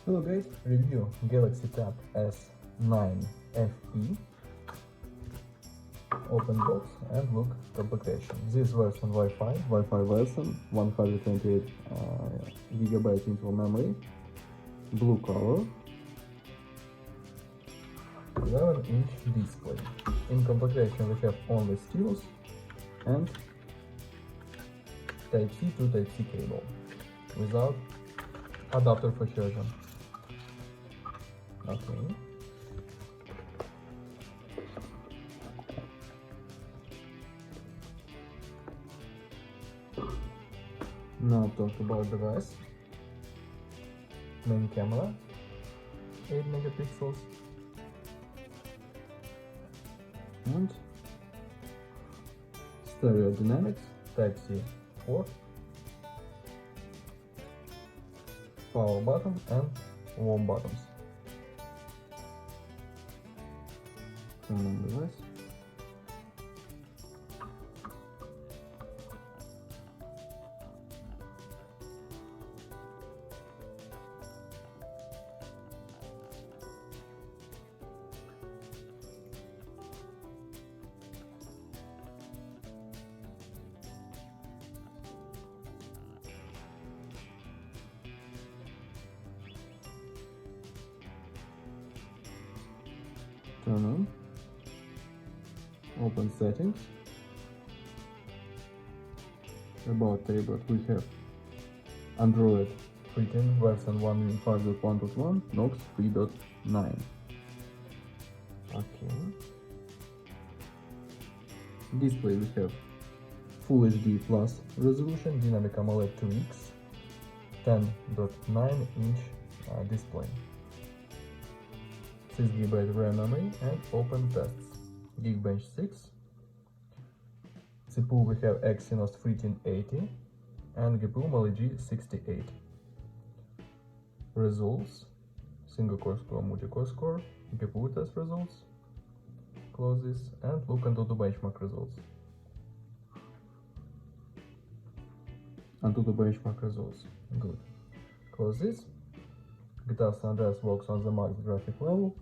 Hello guys, review Galaxy Tab S9 FE. Open box and look complication. This version Wi-Fi version, 128 gigabyte internal memory, blue color, 11-inch display. In complication we have only stylus and Type-C to Type-C cable without adapter for charging. Okay. Now talk about device. Main camera, 8 megapixels, and stereo dynamics, Type-C port, power button and warm buttons. Turn on device. Turn on. Open settings. About tablet we have Android 13 version 1.5.1.1 Knox 3.9. Okay. Display we have Full HD Plus resolution, Dynamic AMOLED 2X, 10.9 inch display. 6 GB RAM memory and open tests. Geekbench 6. CPU we have Exynos 1380 and GPU Mali G68. Results: single core score, multi-core score, GPU test results. Close this and look into the benchmark results. Good. Close this. GTA San Andreas works on the max graphic level.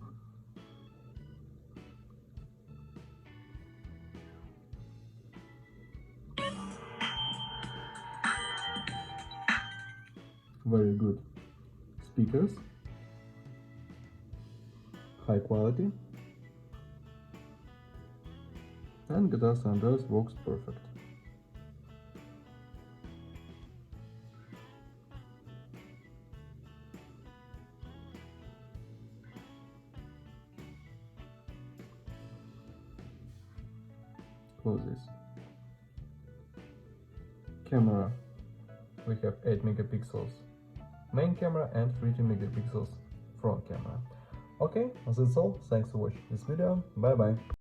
Very good speakers, high quality, and GTA San Andreas works perfect. Close this. Camera, we have 8 megapixels main camera and 30 megapixels front camera. Okay, that's all. Thanks for watching this video. Bye bye.